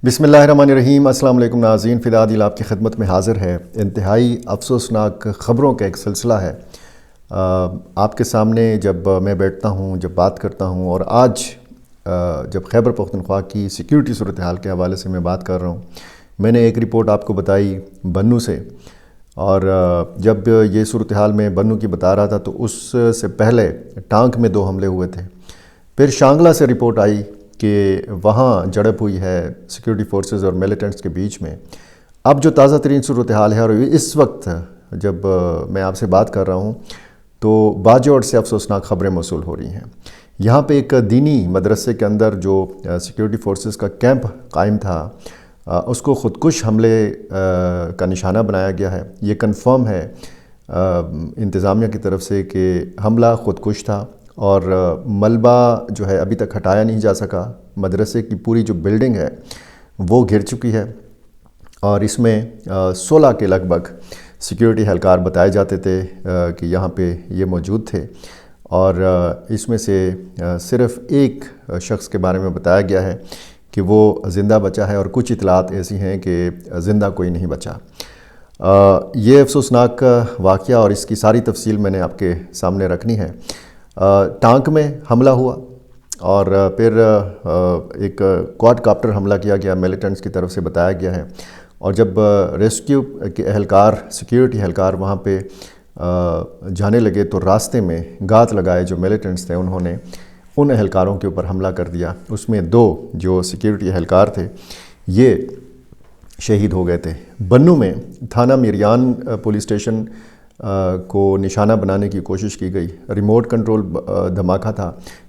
बिस्मिल्लाहिर्रहमानिर्रहीम। अस्सलाम वालेकुम नाज़रीन, फ़िदा आदिल आपकी खिदमत में हाज़िर है। इंतहाई अफसोसनाक ख़बरों का एक सिलसिला है। आपके सामने जब मैं बैठता हूँ, जब बात करता हूँ, और आज जब खैबर पख्तूनख्वा की सिक्योरिटी सूरत हाल के हवाले से मैं बात कर रहा हूँ, मैंने एक रिपोर्ट आपको बताई बन्नू से, और जब ये सूरत हाल मैं बन्नू की बता रहा था तो उससे पहले टांक में 2 हमले हुए थे। फिर शांगला से रिपोर्ट आई कि वहाँ झड़प हुई है सिक्योरिटी फोर्सेस और मिलिटेंट्स के बीच में। अब जो ताज़ा तरीन सूरत हाल है, और इस वक्त जब मैं आपसे बात कर रहा हूँ तो बाजोड़ से अफसोसनाक ख़बरें मौसूल हो रही हैं। यहाँ पे एक दीनी मदरसे के अंदर जो सिक्योरिटी फोर्सेस का कैंप कायम था, उसको ख़ुदकुश हमले का निशाना बनाया गया है। ये कन्फर्म है इंतज़ामिया की तरफ से कि हमला ख़ुदकुश था, और मलबा जो है अभी तक हटाया नहीं जा सका। मदरसे की पूरी जो बिल्डिंग है वो घिर चुकी है, और इसमें 16 के लगभग सिक्योरिटी एहलकार बताए जाते थे कि यहाँ पे ये मौजूद थे, और इसमें से सिर्फ़ एक शख्स के बारे में बताया गया है कि वो ज़िंदा बचा है, और कुछ इतलात ऐसी हैं कि ज़िंदा कोई नहीं बचा। ये अफसोसनाक वाक़या और इसकी सारी तफसील मैंने आपके सामने रखनी है। टांक में हमला हुआ, और फिर एक क्वाडकाप्टर हमला किया गया मिलिटेंट्स की तरफ से बताया गया है। और जब रेस्क्यू के एहलकार, सिक्योरिटी एहलकार वहाँ पे जाने लगे तो रास्ते में घात लगाए जो मिलिटेंट्स थे, उन्होंने उन एहलकारों के ऊपर हमला कर दिया। उसमें 2 जो सिक्योरिटी एहलकार थे ये शहीद हो गए थे। बन्नू में थाना मिरियान पुलिस स्टेशन को निशाना बनाने की कोशिश की गई। रिमोट कंट्रोल धमाका था।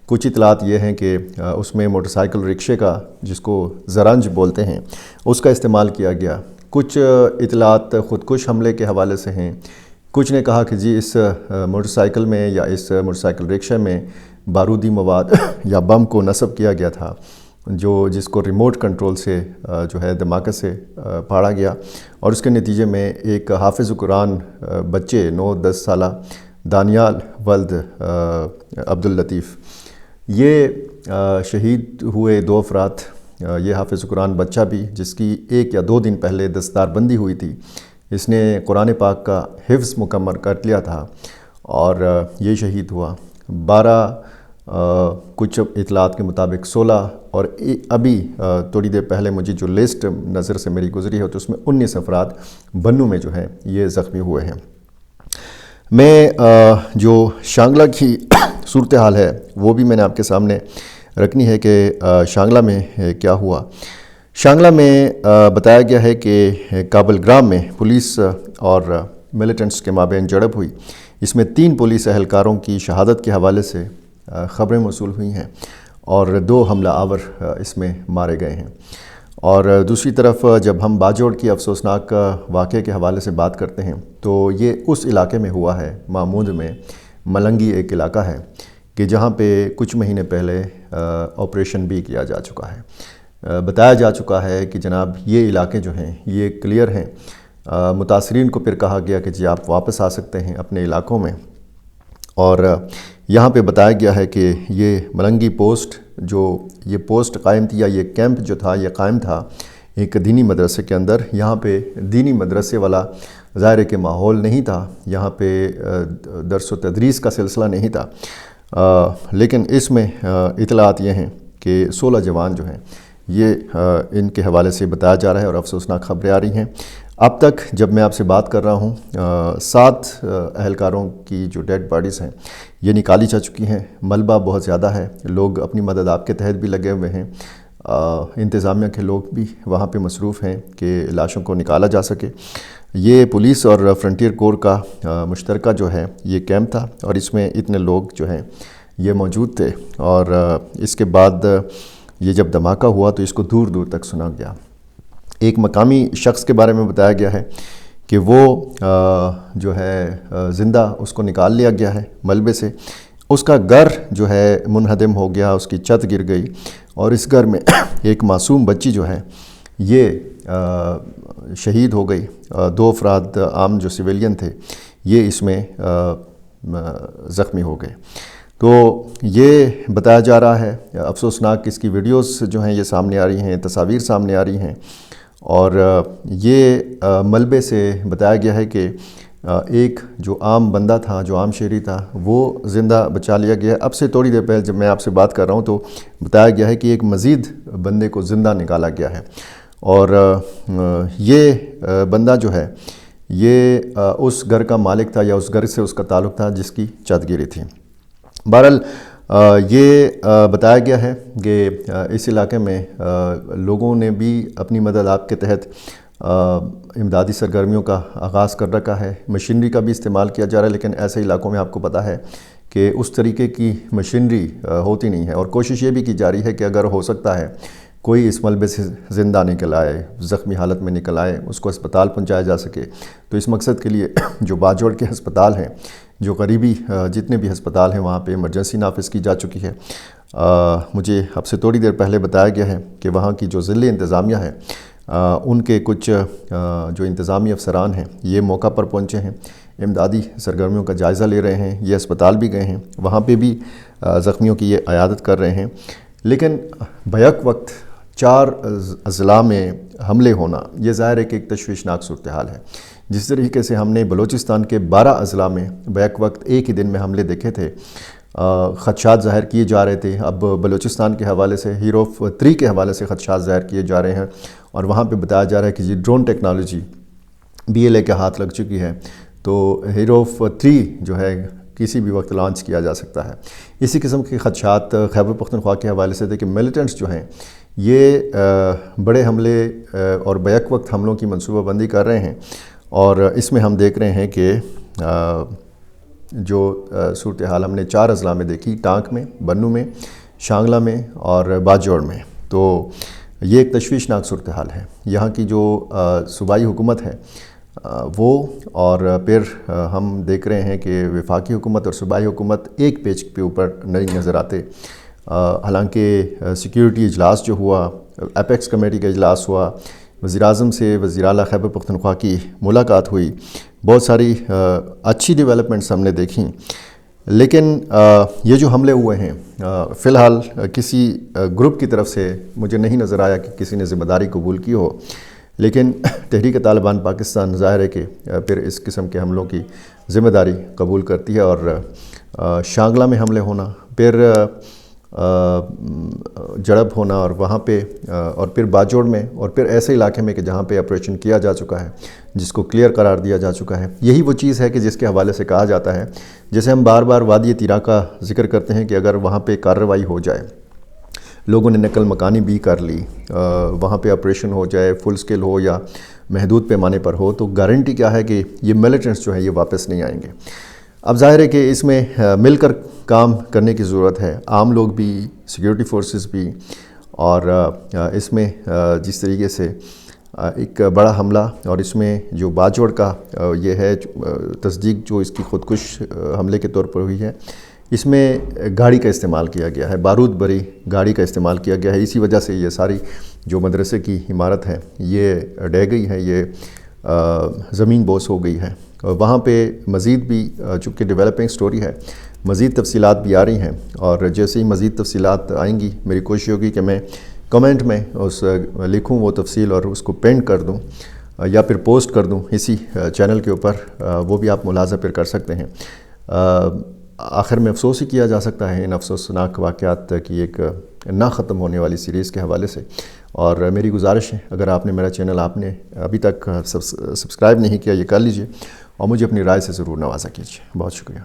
कुछ इतलात ये हैं कि उसमें मोटरसाइकिल रिक्शे का, जिसको ज़रंज बोलते हैं, उसका इस्तेमाल किया गया। कुछ इतलात ख़ुदकुश हमले के हवाले से हैं। कुछ ने कहा कि जी इस मोटरसाइकिल में या इस मोटरसाइकिल रिक्शे में बारूदी मवाद या बम को नस्ब किया गया था, जिसको रिमोट कंट्रोल से जो है धमाके से फाड़ा गया, और उसके नतीजे में एक हाफिज़ कुरान बच्चे 9-10 साला दानियाल वल्द अब्दुल लतीफ़, ये शहीद हुए 2 अफराद। ये हाफिज़ कुरान बच्चा भी, जिसकी 1 या 2 दिन पहले दस्तारबंदी हुई थी, इसने कुरान पाक का हिफ्ज़ मुकम्मल कर लिया था, और ये शहीद हुआ। 12 कुछ इतलात के मुताबिक 16, और अभी थोड़ी देर पहले मुझे जो लिस्ट नज़र से मेरी गुजरी है तो उसमें 19 अफराद बन्नू में जो हैं ये ज़ख्मी हुए हैं। मैं जो शांगला की सूरत हाल है वो भी मैंने आपके सामने रखनी है कि शांगला में क्या हुआ। शांगला में बताया गया है कि काबल ग्राम में पुलिस और मिलिटेंट्स के माबैन झड़प हुई। इसमें 3 पुलिस एहलकारों की शहादत के हवाले से ख़बरें मौसूल हुई हैं, और 2 हमला आवर इसमें मारे गए हैं। और दूसरी तरफ जब हम बाजोड़ की अफसोसनाक वाक़े के हवाले से बात करते हैं तो ये उस इलाके में हुआ है, मामूद में मलंगी एक इलाका है कि जहाँ पे कुछ महीने पहले ऑपरेशन भी किया जा चुका है। बताया जा चुका है कि जनाब ये इलाके जो हैं ये क्लियर हैं। मुतासरीन को फिर कहा गया कि जी आप वापस आ सकते हैं अपने इलाकों में, और यहाँ पे बताया गया है कि ये मलंगी पोस्ट, जो ये पोस्ट कायम थी, या ये कैंप जो था ये कायम था एक दीनी मदरसे के अंदर। यहाँ पे दीनी मदरसे वाला ज़ाहिर के माहौल नहीं था, यहाँ पे दर्स व तदरीस का सिलसिला नहीं था, लेकिन इसमें इतलात ये हैं कि 16 जवान जो हैं ये इनके हवाले से बताया जा रहा है, और अफसोसनाक ख़बरें आ रही हैं। अब तक जब मैं आपसे बात कर रहा हूँ 7 एहलकारों की जो डेड बॉडीज़ हैं ये निकाली जा चुकी हैं। मलबा बहुत ज़्यादा है, लोग अपनी मदद आपके तहत भी लगे हुए हैं। इंतज़ामिया के लोग भी वहाँ पे मसरूफ़ हैं कि लाशों को निकाला जा सके। ये पुलिस और फ्रंटियर कोर का मुश्तरका जो है ये कैंप था, और इसमें इतने लोग जो हैं ये मौजूद थे। और इसके बाद ये जब धमाका हुआ तो इसको दूर दूर तक सुना गया। एक मकामी शख्स के बारे में बताया गया है कि वो जो है ज़िंदा उसको निकाल लिया गया है मलबे से। उसका घर जो है मुनहदम हो गया, उसकी छत गिर गई, और इस घर में एक मासूम बच्ची जो है ये शहीद हो गई। 2 अफराद आम जो सिविलियन थे ये इसमें ज़ख्मी हो गए। تو یہ بتایا جا رہا ہے، افسوسناک اس کی ویڈیوز جو ہیں یہ سامنے آ رہی ہیں، تصاویر سامنے آ رہی ہیں، اور یہ ملبے سے بتایا گیا ہے کہ ایک جو عام بندہ تھا، جو عام شہری تھا، وہ زندہ بچا لیا گیا ہے۔ اب سے تھوڑی دیر پہلے جب میں آپ سے بات کر رہا ہوں تو بتایا گیا ہے کہ ایک مزید بندے کو زندہ نکالا گیا ہے، اور یہ بندہ جو ہے یہ اس گھر کا مالک تھا، یا اس گھر سے اس کا تعلق تھا جس کی چھت گری تھی۔ بہرحال یہ بتایا گیا ہے کہ اس علاقے میں لوگوں نے بھی اپنی مدد آپ کے تحت امدادی سرگرمیوں کا آغاز کر رکھا ہے، مشینری کا بھی استعمال کیا جا رہا ہے، لیکن ایسے علاقوں میں آپ کو پتہ ہے کہ اس طریقے کی مشینری ہوتی نہیں ہے، اور کوشش یہ بھی کی جا رہی ہے کہ اگر ہو سکتا ہے کوئی اس ملبے سے زندہ نکل آئے، زخمی حالت میں نکل آئے، اس کو ہسپتال پہنچایا جا سکے۔ تو اس مقصد کے لیے جو باجوڑ کے ہسپتال ہیں، جو قریبی جتنے بھی ہسپتال ہیں، وہاں پہ ایمرجنسی نافذ کی جا چکی ہے۔ مجھے اب سے تھوڑی دیر پہلے بتایا گیا ہے کہ وہاں کی جو ضلعی انتظامیہ ہے، ان کے کچھ جو انتظامی افسران ہیں یہ موقع پر پہنچے ہیں، امدادی سرگرمیوں کا جائزہ لے رہے ہیں، یہ اسپتال بھی گئے ہیں، وہاں پہ بھی زخمیوں کی یہ عیادت کر رہے ہیں۔ لیکن بیک وقت 4 اضلاع میں حملے ہونا یہ ظاہر ہے کہ ایک تشویشناک صورتحال ہے۔ جس طریقے سے ہم نے بلوچستان کے 12 اضلاع میں بیک وقت ایک ہی دن میں حملے دیکھے تھے، خدشات ظاہر کیے جا رہے تھے، اب بلوچستان کے حوالے سے ہیروف 3 کے حوالے سے خدشات ظاہر کیے جا رہے ہیں، اور وہاں پہ بتایا جا رہا ہے کہ یہ ڈرون ٹیکنالوجی BLA کے ہاتھ لگ چکی ہے، تو ہیروف 3 جو ہے کسی بھی وقت لانچ کیا جا سکتا ہے۔ اسی قسم کے خدشات خیبر پختونخوا کے حوالے سے تھے کہ ملیٹنٹس جو ہیں یہ بڑے حملے اور بیک وقت حملوں کی منصوبہ بندی کر رہے ہیں، اور اس میں ہم دیکھ رہے ہیں کہ جو صورتحال ہم نے 4 اضلاع میں دیکھی، ٹانک میں، بنو میں، شانگلہ میں اور باجوڑ میں، تو یہ ایک تشویشناک صورتحال ہے۔ یہاں کی جو صوبائی حکومت ہے وہ، اور پھر ہم دیکھ رہے ہیں کہ وفاقی حکومت اور صوبائی حکومت ایک پیج پہ اوپر نہیں نظر آتے۔ حالانکہ سیکیورٹی اجلاس جو ہوا، اپیکس کمیٹی کا اجلاس ہوا، وزیراعظم سے وزیر اعلیٰ خیبر پختونخوا کی ملاقات ہوئی، بہت ساری اچھی ڈیولپمنٹس ہم نے دیکھیں، لیکن یہ جو حملے ہوئے ہیں فی الحال کسی گروپ کی طرف سے مجھے نہیں نظر آیا کہ کسی نے ذمہ داری قبول کی ہو، لیکن تحریک طالبان پاکستان ظاہر ہے کہ پھر اس قسم کے حملوں کی ذمہ داری قبول کرتی ہے، اور شانگلہ میں حملے ہونا، پھر جڑب ہونا، اور وہاں پہ اور پھر باجوڑ میں، اور پھر ایسے علاقے میں کہ جہاں پہ آپریشن کیا جا چکا ہے، جس کو کلیئر قرار دیا جا چکا ہے۔ یہی وہ چیز ہے کہ جس کے حوالے سے کہا جاتا ہے، جیسے ہم بار بار وادی تیرا کا ذکر کرتے ہیں کہ اگر وہاں پہ کارروائی ہو جائے، لوگوں نے نقل مکانی بھی کر لی، وہاں پہ آپریشن ہو جائے، فل سکیل ہو یا محدود پیمانے پر ہو، تو گارنٹی کیا ہے کہ یہ ملیٹنٹس جو ہے یہ واپس نہیں آئیں گے۔ اب ظاہر ہے کہ اس میں مل کر کام کرنے کی ضرورت ہے، عام لوگ بھی، سیکیورٹی فورسز بھی، اور اس میں جس طریقے سے ایک بڑا حملہ، اور اس میں جو باجوڑ کا یہ ہے تصدیق جو اس کی خودکش حملے کے طور پر ہوئی ہے، اس میں گاڑی کا استعمال کیا گیا ہے، بارود بھری گاڑی کا استعمال کیا گیا ہے۔ اسی وجہ سے یہ ساری جو مدرسے کی عمارت ہے یہ ڈھہ گئی ہے، یہ زمین بوس ہو گئی ہے۔ وہاں پہ مزید بھی چونکہ ڈیولپنگ سٹوری ہے، مزید تفصیلات بھی آ رہی ہیں، اور جیسے ہی مزید تفصیلات آئیں گی میری کوشش ہوگی کہ میں کمنٹ میں لکھوں وہ تفصیل اور اس کو پینٹ کر دوں یا پھر پوسٹ کر دوں اسی چینل کے اوپر، وہ بھی آپ ملاحظہ پھر کر سکتے ہیں۔ آخر میں افسوس ہی کیا جا سکتا ہے ان افسوسناک واقعات کی ایک نہ ختم ہونے والی سیریز کے حوالے سے، اور میری گزارش ہے اگر آپ نے میرا چینل آپ نے ابھی تک سبسکرائب نہیں کیا، یہ کر لیجئے، اور مجھے اپنی رائے سے ضرور نوازا کیجیے۔ بہت شکریہ۔